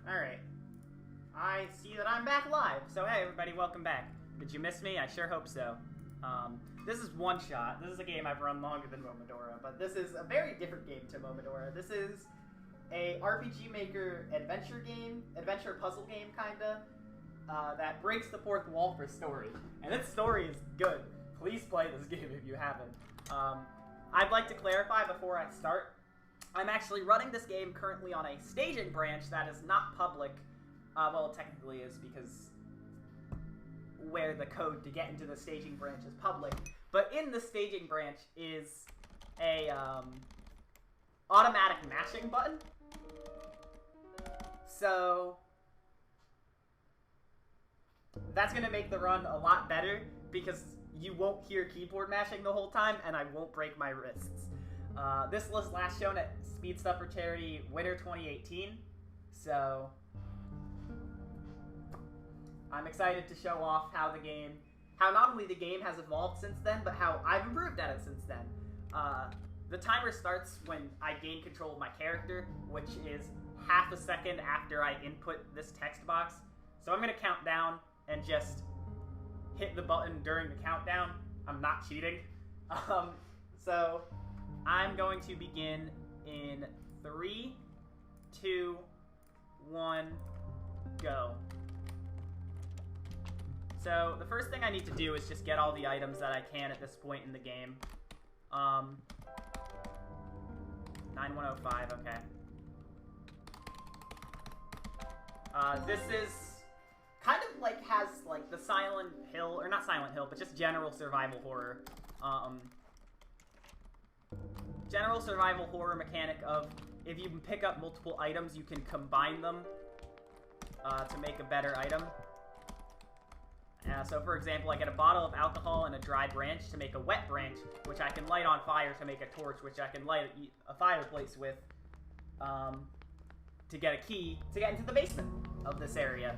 Alright. I see that I'm back live. So hey everybody, welcome back. Did you miss me? I sure hope so. This is OneShot. This is a game I've run longer than Momodora, but this is a very different game to Momodora. This is a RPG Maker adventure puzzle game kinda, that breaks the fourth wall for story. And its story is good. Please play this game if you haven't. I'd like to clarify before I start, I'm actually running this game currently on a staging branch that is not public. Well, it technically is because where the code to get into the staging branch is public. But in the staging branch is a automatic mashing button. So that's going to make the run a lot better because you won't hear keyboard mashing the whole time and I won't break my wrists. This was last shown at Speed Stuff for Charity Winter 2018, so I'm excited to show off how not only the game has evolved since then, but how I've improved at it since then. The timer starts when I gain control of my character, which is half a second after I input this text box. So I'm going to count down and just hit the button during the countdown. I'm not cheating. So I'm going to begin in 3, 2, 1, go. So the first thing I need to do is just get all the items that I can at this point in the game. 9105, okay. This is kind of like has like the Silent Hill, or not Silent Hill, but just general survival horror. General survival horror mechanic of if you pick up multiple items, you can combine them to make a better item. So for example, I get a bottle of alcohol and a dry branch to make a wet branch, which I can light on fire to make a torch, which I can light a fireplace with to get a key to get into the basement of this area.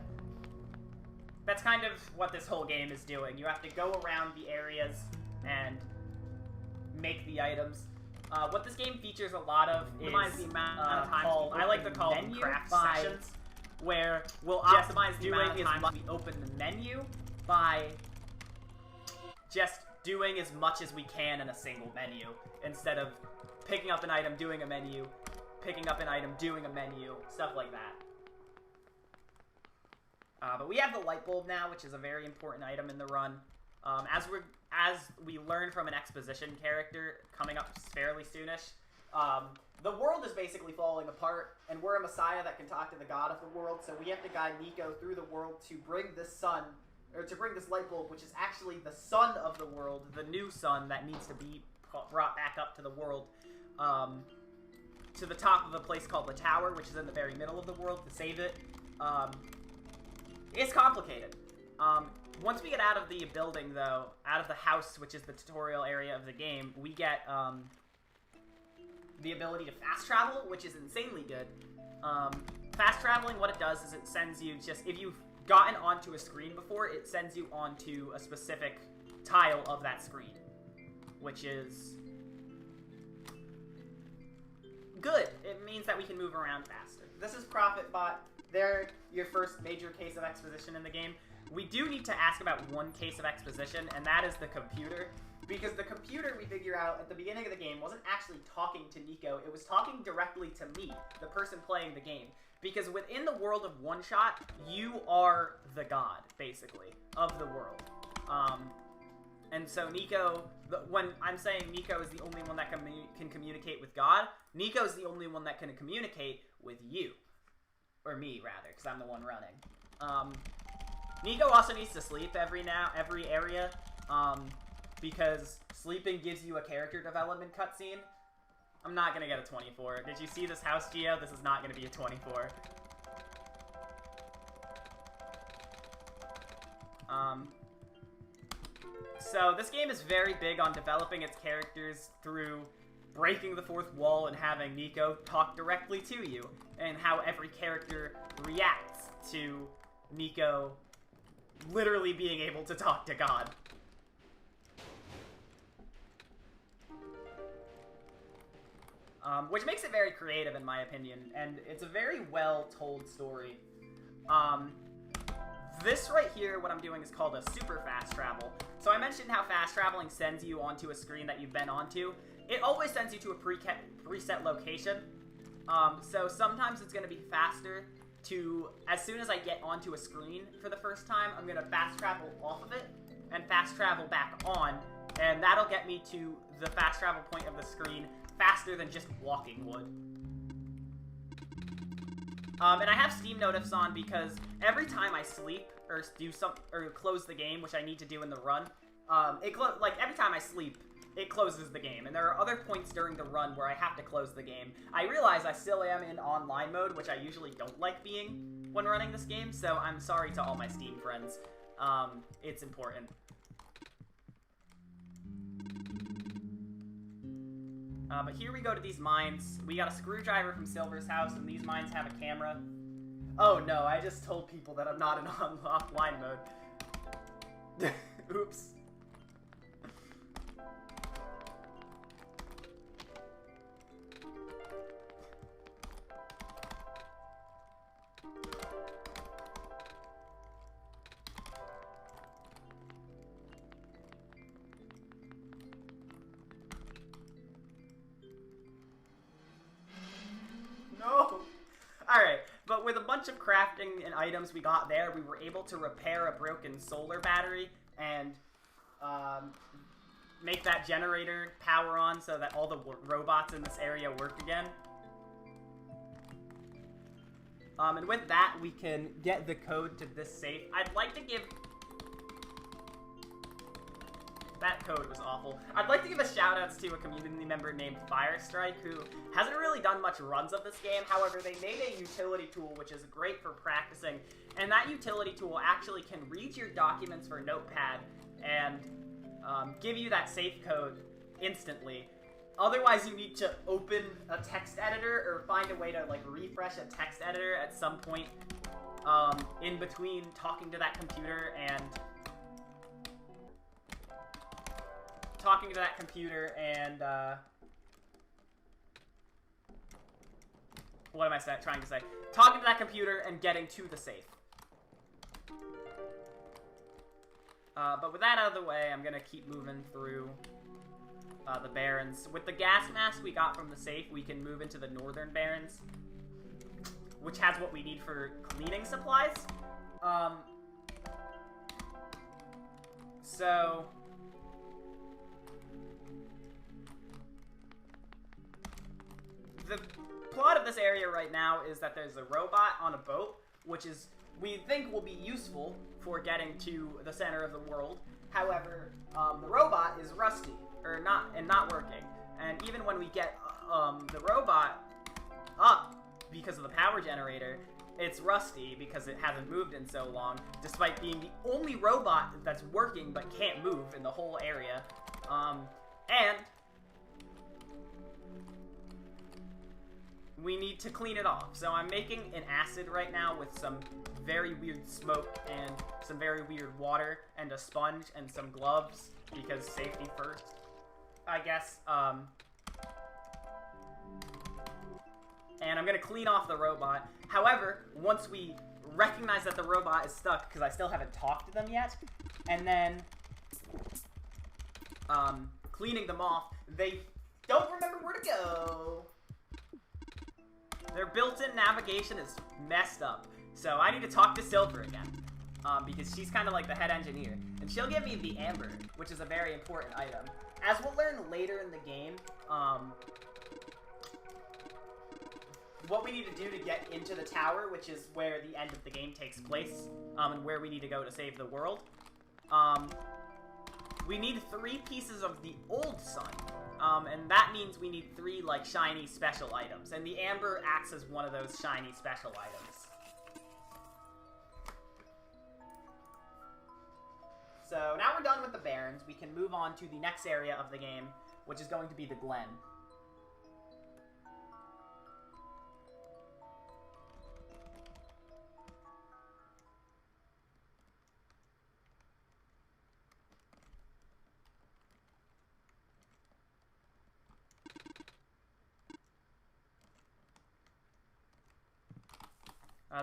That's kind of what this whole game is doing. You have to go around the areas and make the items. What this game features a lot of is I like to call them craft sessions, where we'll optimize the amount of times we open the menu by just doing as much as we can in a single menu, instead of picking up an item, doing a menu, picking up an item, doing a menu, stuff like that. But we have the light bulb now, which is a very important item in the run. As we learn from an exposition character coming up fairly soonish, the world is basically falling apart, and we're a messiah that can talk to the god of the world, so we have to guide Nico through the world to bring this sun, or to bring this light bulb, which is actually the sun of the world, the new sun that needs to be brought back up to the world, to the top of a place called the Tower, which is in the very middle of the world, to save it. It's complicated. Once we get out of the building, though, out of the house, which is the tutorial area of the game, we get the ability to fast travel, which is insanely good. Fast traveling, what it does is it sends you just, if you've gotten onto a screen before, it sends you onto a specific tile of that screen, which is good. It means that we can move around faster. This is ProfitBot. They're your first major case of exposition in the game. We do need to ask about one case of exposition, and that is the computer. Because the computer, we figure out at the beginning of the game, wasn't actually talking to Nico. It was talking directly to me, the person playing the game. Because within the world of OneShot, you are the god, basically, of the world. And so Nico, when I'm saying Nico is the only one that can communicate with God, Nico's the only one that can communicate with you. Or me, rather, because I'm the one running. Nico also needs to sleep every area, because sleeping gives you a character development cutscene. I'm not gonna get a 24. Did you see this house, Geo? This is not gonna be a 24. So this game is very big on developing its characters through breaking the fourth wall and having Nico talk directly to you, and how every character reacts to Nico literally being able to talk to God. which makes it very creative in my opinion, and it's a very well-told story. This right here, what I'm doing is called a super fast travel. So I mentioned how fast traveling sends you onto a screen that you've been onto. It always sends you to a preset location. So sometimes it's going to be faster to, as soon as I get onto a screen for the first time, I'm going to fast travel off of it and fast travel back on, and that'll get me to the fast travel point of the screen faster than just walking would. And I have Steam notifs on because every time I sleep or close the game, which I need to do in the run, like every time I sleep, it closes the game. And there are other points during the run where I have to close the game. I realize I still am in online mode, which I usually don't like being when running this game, so I'm sorry to all my Steam friends. It's important. But here we go to these mines. We got a screwdriver from Silver's house, and these mines have a camera. Oh no, I just told people that I'm not in offline mode. Oops. No! Alright, but with a bunch of crafting and items we got there, we were able to repair a broken solar battery and make that generator power on so that all the robots in this area work again. And with that, we can get the code to this safe. I'd like to give... That code was awful. I'd like to give a shout-outs to a community member named Firestrike, who hasn't really done much runs of this game. However, they made a utility tool, which is great for practicing. And that utility tool actually can read your documents for Notepad and give you that safe code instantly. Otherwise, you need to open a text editor or find a way to like refresh a text editor at some point in between talking to that computer and what am I trying to say? Talking to that computer and getting to the safe. But with that out of the way, I'm gonna keep moving through the Barrens. With the gas mask we got from the safe, we can move into the Northern Barrens, which has what we need for cleaning supplies. So... the plot of this area right now is that there's a robot on a boat, which is, we think will be useful for getting to the center of the world. However, the robot is rusty, or not working. And even when we get the robot up because of the power generator, it's rusty because it hasn't moved in so long, despite being the only robot that's working but can't move in the whole area. And we need to clean it off. So I'm making an acid right now with some very weird smoke and some very weird water and a sponge and some gloves, because safety first, I guess. And I'm gonna clean off the robot. However, once we recognize that the robot is stuck, because I still haven't talked to them yet, and then cleaning them off, they don't remember where to go. Their built-in navigation is messed up. So I need to talk to Silver again, because she's kind of like the head engineer. And she'll give me the amber, which is a very important item. As we'll learn later in the game, what we need to do to get into the tower, which is where the end of the game takes place, and where we need to go to save the world. We need 3 pieces of the old sun. And that means we need 3, like, shiny special items. And the amber acts as one of those shiny special items. So, now we're done with the Barrens. We can move on to the next area of the game, which is going to be the Glen.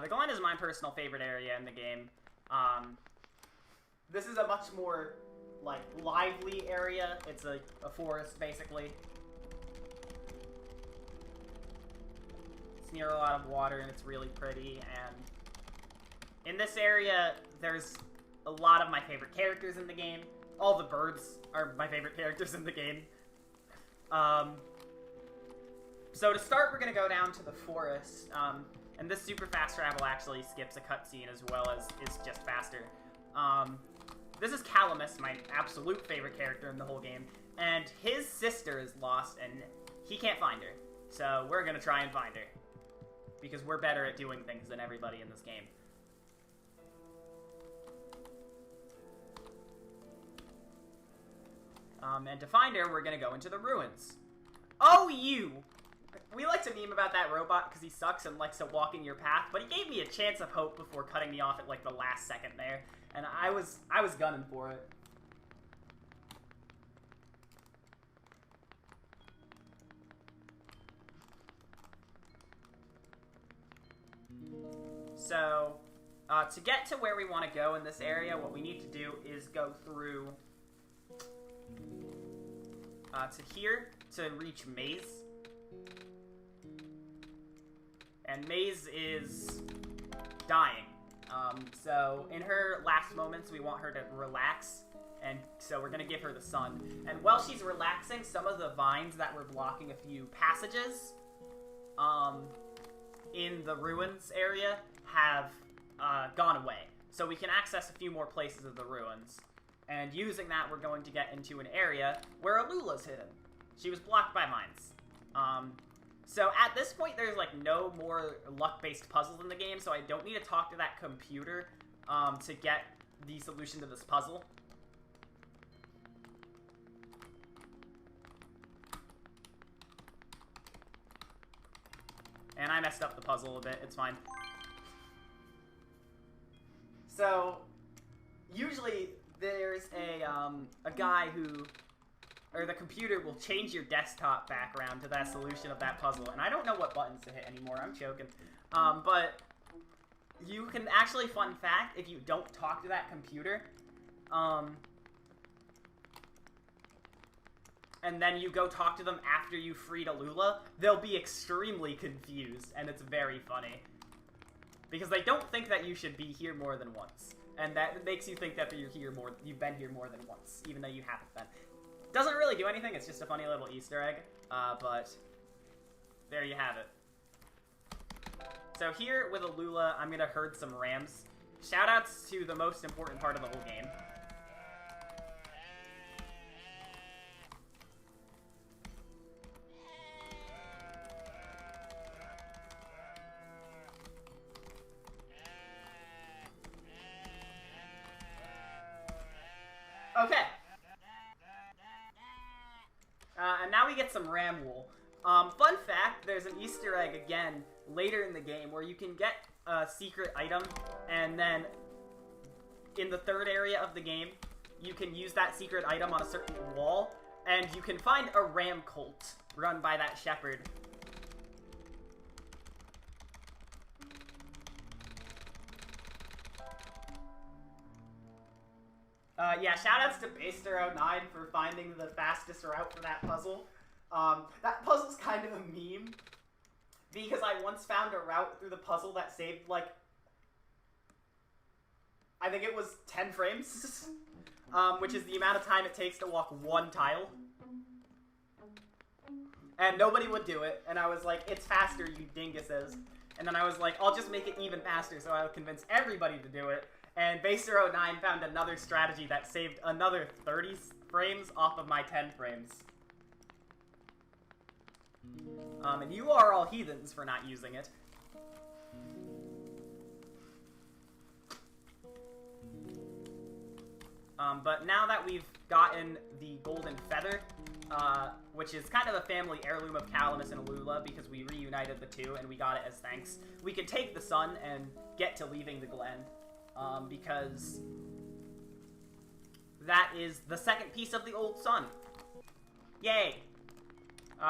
The Glen is my personal favorite area in the game. This is a much more, like, lively area. It's a forest, basically. It's near a lot of water, and it's really pretty, and in this area, there's a lot of my favorite characters in the game. All the birds are my favorite characters in the game. So to start, we're going to go down to the forest, and this super fast travel actually skips a cutscene as well as is just faster. This is Calamus, my absolute favorite character in the whole game, and his sister is lost, and he can't find her. So we're going to try and find her, because we're better at doing things than everybody in this game. And to find her, we're going to go into the ruins. Oh, you! We like to meme about that robot because he sucks and likes to walk in your path, but he gave me a chance of hope before cutting me off at, like, the last second there, and I was gunning for it. So, to get to where we want to go in this area, what we need to do is go through to here to reach Maze. And Maze is dying. So in her last moments, we want her to relax, and so we're gonna give her the sun. And while she's relaxing, some of the vines that were blocking a few passages in the ruins area have gone away. So we can access a few more places of the ruins. And using that, we're going to get into an area where Alula's hidden. She was blocked by mines. So at this point, there's, like, no more luck-based puzzles in the game, so I don't need to talk to that computer to get the solution to this puzzle. And I messed up the puzzle a bit. It's fine. So, usually there's a guy who, or the computer will change your desktop background to that solution of that puzzle. And I don't know what buttons to hit anymore. I'm joking. But you can actually, fun fact, if you don't talk to that computer, and then you go talk to them after you freed Alula, they'll be extremely confused, and it's very funny. Because they don't think that you should be here more than once. And that makes you think that you've been here more than once, even though you haven't been. Doesn't really do anything, it's just a funny little Easter egg, but there you have it. So here with Alula, I'm gonna herd some rams. Shoutouts to the most important part of the whole game. Okay. And now we get some ram wool. Fun fact, there's an Easter egg again later in the game where you can get a secret item, and then in the third area of the game, you can use that secret item on a certain wall, and you can find a ram cult run by that shepherd. Yeah, shoutouts to Baster09 for finding the fastest route for that puzzle. That puzzle's kind of a meme, because I once found a route through the puzzle that saved, like, I think it was 10 frames, which is the amount of time it takes to walk one tile. And nobody would do it, and I was like, it's faster, you dinguses. And then I was like, I'll just make it even faster so I'll convince everybody to do it. And Baster09 found another strategy that saved another 30 frames off of my 10 frames. And you are all heathens for not using it. But now that we've gotten the golden feather, which is kind of a family heirloom of Calamus and Alula because we reunited the two and we got it as thanks, we can take the sun and get to leaving the Glen. Because that is the second piece of the old sun. Yay!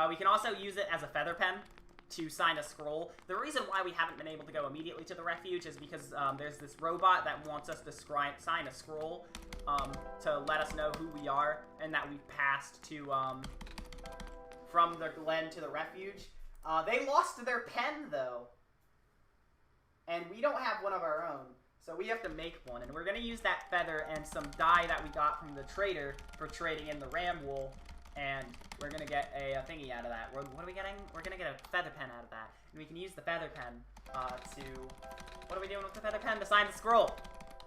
We can also use it as a feather pen to sign a scroll. The reason why we haven't been able to go immediately to the refuge is because there's this robot that wants us to sign a scroll to let us know who we are and that we've passed to from the Glen to the refuge. They lost their pen, though. And we don't have one of our own. So we have to make one. And we're going to use that feather and some dye that we got from the trader for trading in the ram wool. And we're going to get a thingy out of that. What are we getting? We're going to get a feather pen out of that. And we can use the feather pen to... What are we doing with the feather pen? To sign the scroll.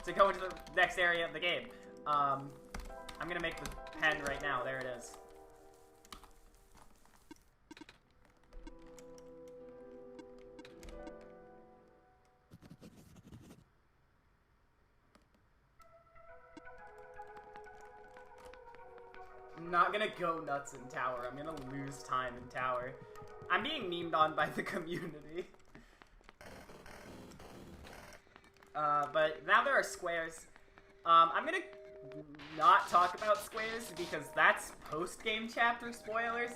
To go into the next area of the game. I'm going to make the pen right now. There it is. I'm not gonna go nuts in tower. I'm gonna lose time in tower. I'm being memed on by the community. But now there are squares. I'm gonna not talk about squares because that's post-game chapter spoilers.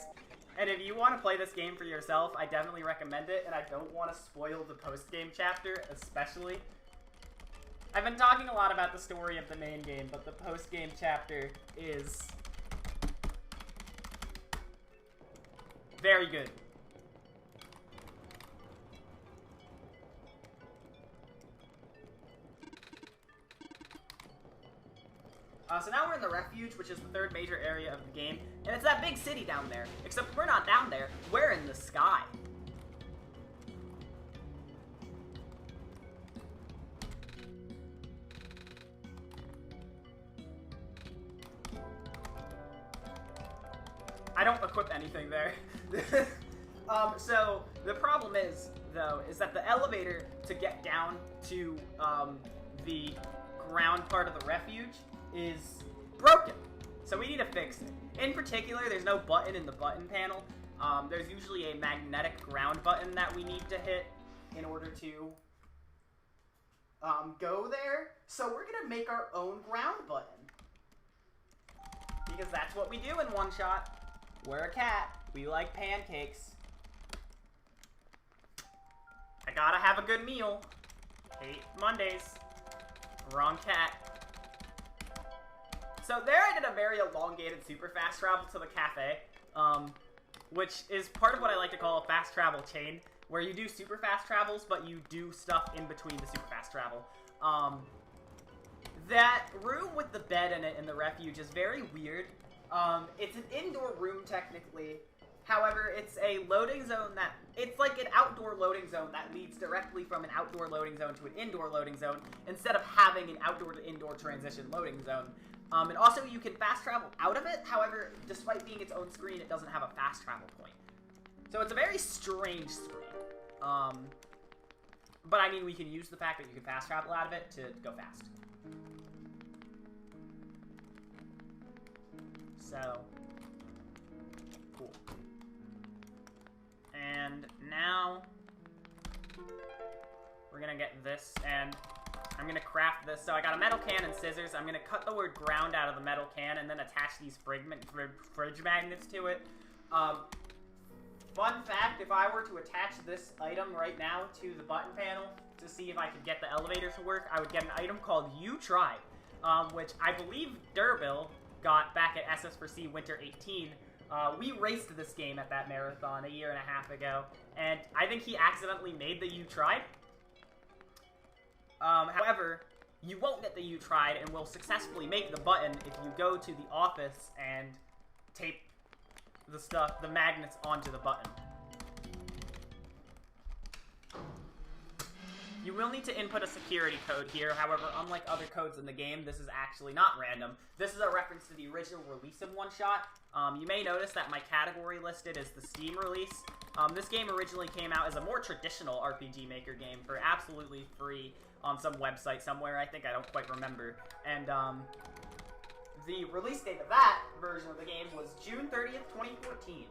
And if you want to play this game for yourself, I definitely recommend it. And I don't want to spoil the post-game chapter, especially. I've been talking a lot about the story of the main game, but the post-game chapter is... very good. So now we're in the refuge, which is the third major area of the game, and it's that big city down there. Except we're not down there, we're in the sky. I don't equip anything there. So the problem is, though, is that the elevator to get down to the ground part of the refuge is broken. So we need to fix it. In particular, there's no button in the button panel. There's usually a magnetic ground button that we need to hit in order to go there. So we're gonna make our own ground button. Because that's what we do in OneShot. We're a cat. We like pancakes. I gotta have a good meal. Hate Mondays. Wrong cat. So there I did a very elongated super fast travel to the cafe, which is part of what I like to call a fast travel chain, where you do super fast travels, but you do stuff in between the super fast travel. That room with the bed in it in the refuge is very weird. It's an indoor room technically. However, it's a loading zone that... It's like an outdoor loading zone that leads directly from an outdoor loading zone to an indoor loading zone instead of having an outdoor to indoor transition loading zone. And also, you can fast travel out of it. However, despite being its own screen, it doesn't have a fast travel point. So it's a very strange screen. But I mean, we can use the fact that you can fast travel out of it to go fast. So, cool. And now, we're gonna get this, and I'm gonna craft this. So I got a metal can and scissors. I'm gonna cut the word ground out of the metal can and then attach these fridge magnets to it. Fun fact, if I were to attach this item right now to the button panel to see if I could get the elevator to work, I would get an item called You Tried, which I believe Durbill got back at SS4C Winter 18. We raced this game at that marathon a year and a half ago, and I think he accidentally made the You Tried. However, you won't get the You Tried and will successfully make the button if you go to the office and tape the magnets onto the button. You will need to input a security code here. However, unlike other codes in the game, this is actually not random. This is a reference to the original release of OneShot. You may notice that my category listed is the Steam release. This game originally came out as a more traditional RPG Maker game for absolutely free on some website somewhere. I think I don't quite remember. And the release date of that version of the game was June 30th, 2014.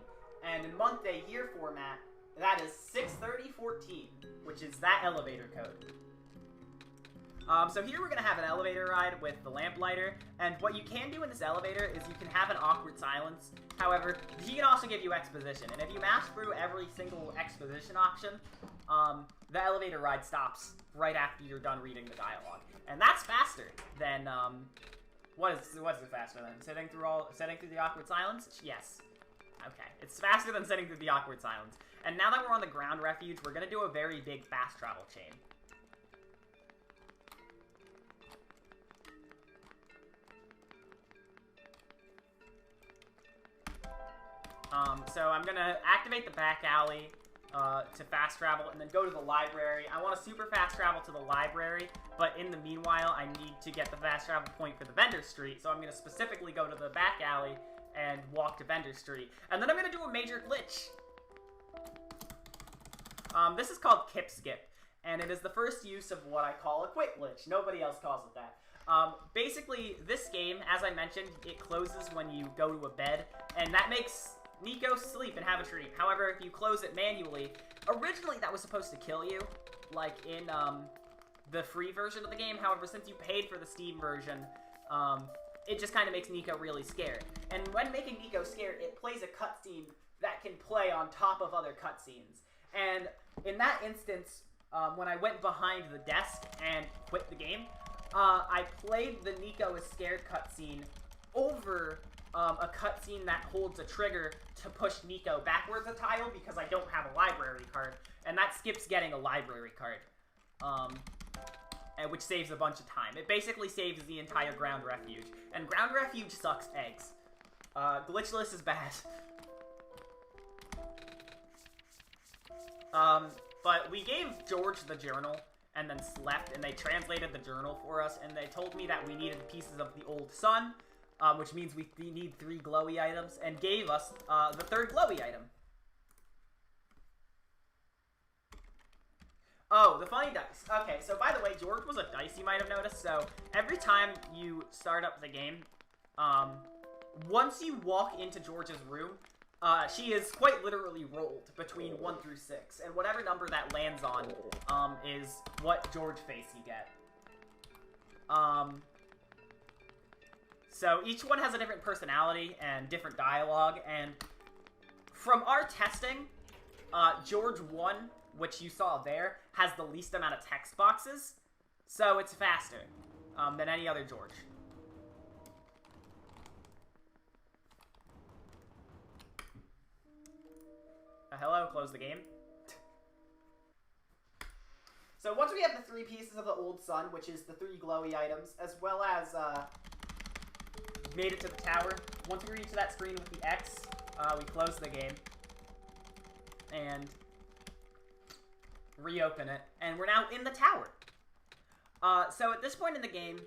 And in month, day, year format, that is 6/30/14, which is that elevator code. So here we're going to have an elevator ride with the lamplighter, and what you can do in this elevator is you can have an awkward silence. However, he can also give you exposition, and if you mash through every single exposition option, the elevator ride stops right after you're done reading the dialogue. And that's faster than, what is it faster than? Sitting through the awkward silence? Yes. Okay, it's faster than sitting through the awkward silence. And now that we're on the ground refuge, we're going to do a very big fast travel chain. So I'm going to activate the back alley to fast travel and then go to the library. I want to super fast travel to the library, but in the meanwhile, I need to get the fast travel point for the vendor street, so I'm going to specifically go to the back alley and walk to vendor street. And then I'm going to do a major glitch. This is called Kip Skip, and it is the first use of what I call a quick glitch. Nobody else calls it that. Basically, this game, as I mentioned, it closes when you go to a bed, and that makes Nico sleep and have a dream. However, if you close it manually, originally that was supposed to kill you, like in the free version of the game. However, since you paid for the Steam version, it just kind of makes Nico really scared. And when making Nico scared, it plays a cutscene that can play on top of other cutscenes. And in that instance, when I went behind the desk and quit the game, I played the Nico is scared cutscene over a cutscene that holds a trigger to push Nico backwards a tile because I don't have a library card, and that skips getting a library card, which saves a bunch of time. It basically saves the entire ground refuge, and ground refuge sucks eggs. Glitchless is bad. But we gave George the journal and then slept, and they translated the journal for us, and they told me that we needed pieces of the old sun, which means we need 3 glowy items, and gave us the 3rd glowy item. Oh, the funny dice. Okay, so by the way, George was a dice, you might have noticed. So every time you start up the game, once you walk into George's room, she is quite literally rolled between 1 through 6, and whatever number that lands on is what George face you get. So each one has a different personality and different dialogue, and from our testing, George 1, which you saw there, has the least amount of text boxes, so it's faster than any other George. Hello, close the game. So once we have the 3 pieces of the old sun, which is the 3 glowy items, as well as made it to the tower, once we reach that screen with the X, we close the game and reopen it, and we're now in the tower. So at this point in the game,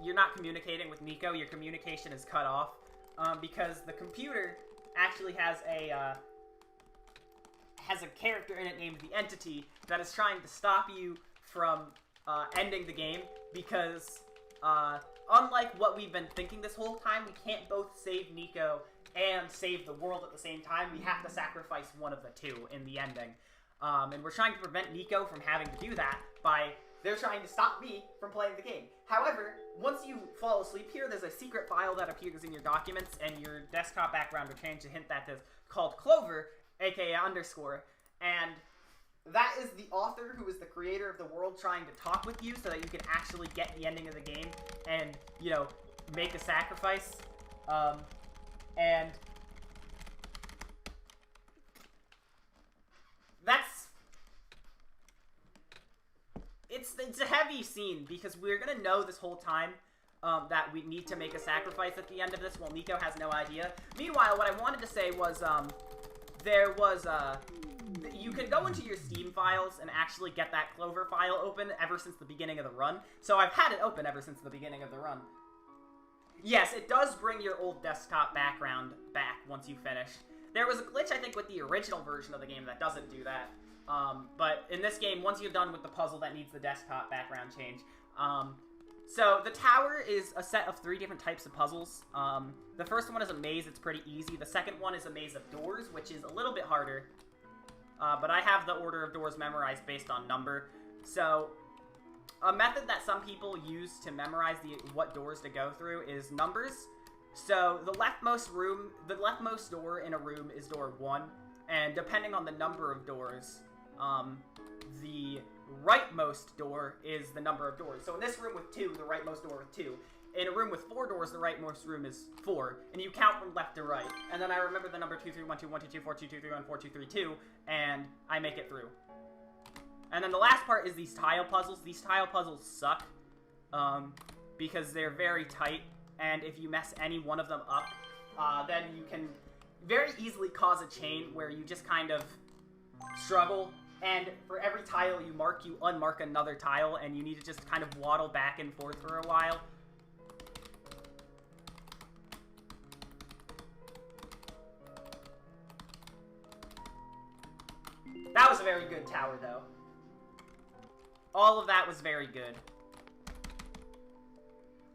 you're not communicating with Nico. Your communication is cut off because the computer actually has a character in it named the Entity that is trying to stop you from ending the game because, unlike what we've been thinking this whole time, we can't both save Nico and save the world at the same time. We have to sacrifice one of the 2 in the ending. And we're trying to prevent Nico from having to do that by... They're trying to stop me from playing the game. However, once you fall asleep here, there's a secret file that appears in your documents, and your desktop background will change to hint that it's called Clover, aka underscore, and that is the author who is the creator of the world trying to talk with you so that you can actually get the ending of the game and, you know, make a sacrifice. And that's... It's a heavy scene because we're going to know this whole time that we need to make a sacrifice at the end of this while Nico has no idea. Meanwhile, what I wanted to say was, you can go into your Steam files and actually get that Clover file open ever since the beginning of the run. So I've had it open ever since the beginning of the run. Yes, it does bring your old desktop background back once you finish. There was a glitch, I think, with the original version of the game that doesn't do that. But in this game, once you're done with the puzzle, that needs the desktop background change. So the tower is a set of 3 different types of puzzles. The first one is a maze. It's pretty easy. The second one is a maze of doors, which is a little bit harder. But I have the order of doors memorized based on number. So a method that some people use to memorize what doors to go through is numbers. So the leftmost door in a room is door 1, and depending on the number of doors, the rightmost door is the number of doors. So in this room with 2, the rightmost door with 2. In a room with 4 doors, the rightmost room is 4, and you count from left to right. And then I remember the number 2, 3, 1, 2, 1, 2, 2, 4, 2, 2, 3, 1, 4, 2, 3, 2, and I make it through. And then the last part is these tile puzzles. These tile puzzles suck, because they're very tight, and if you mess any one of them up, then you can very easily cause a chain where you just kind of struggle, and for every tile you mark, you unmark another tile, and you need to just kind of waddle back and forth for a while. That was a very good tower, though. All of that was very good.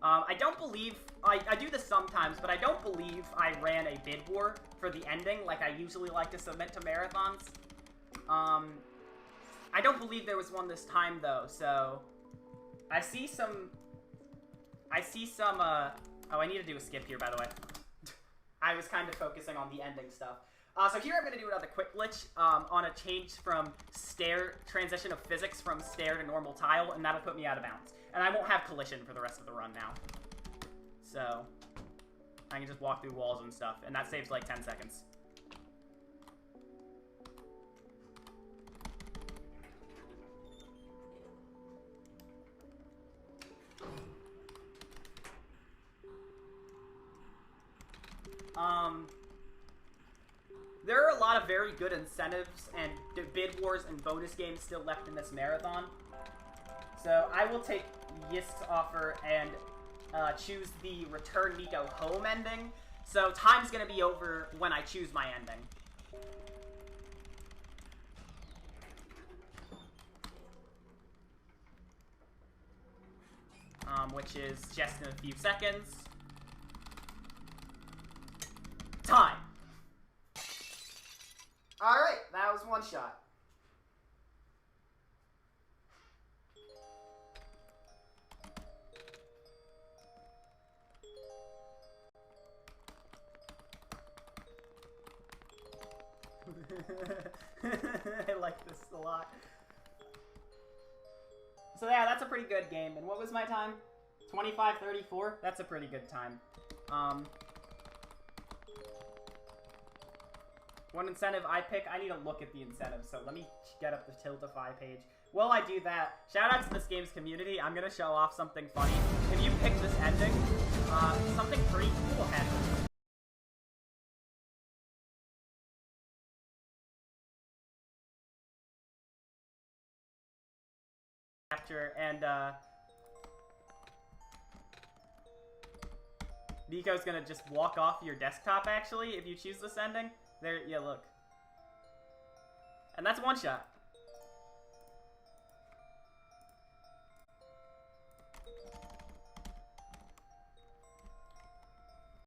I don't believe... I do this sometimes, but I don't believe I ran a bid war for the ending like I usually like to submit to marathons. I don't believe there was one this time, though, so... I see some... Oh, I need to do a skip here, by the way. I was kind of focusing on the ending stuff. So here I'm going to do another quick glitch on a change from transition of physics from stair to normal tile, and that'll put me out of bounds. And I won't have collision for the rest of the run now. So, I can just walk through walls and stuff, and that saves like 10 seconds. There are a lot of very good incentives and bid wars and bonus games still left in this marathon. So I will take Yist's offer and choose the Return Nico Home ending. So time's going to be over when I choose my ending. Which is just in a few seconds. Time! Alright, that was OneShot. I like this a lot. So yeah, that's a pretty good game. And what was my time? 25:34? That's a pretty good time. One incentive I pick, I need to look at the incentives, so let me get up the Tiltify page. While I do that, shout out to this game's community. I'm gonna show off something funny. If you pick this ending, something pretty cool happens. And Nico's gonna just walk off your desktop, actually, if you choose this ending. There, yeah, look. And that's OneShot.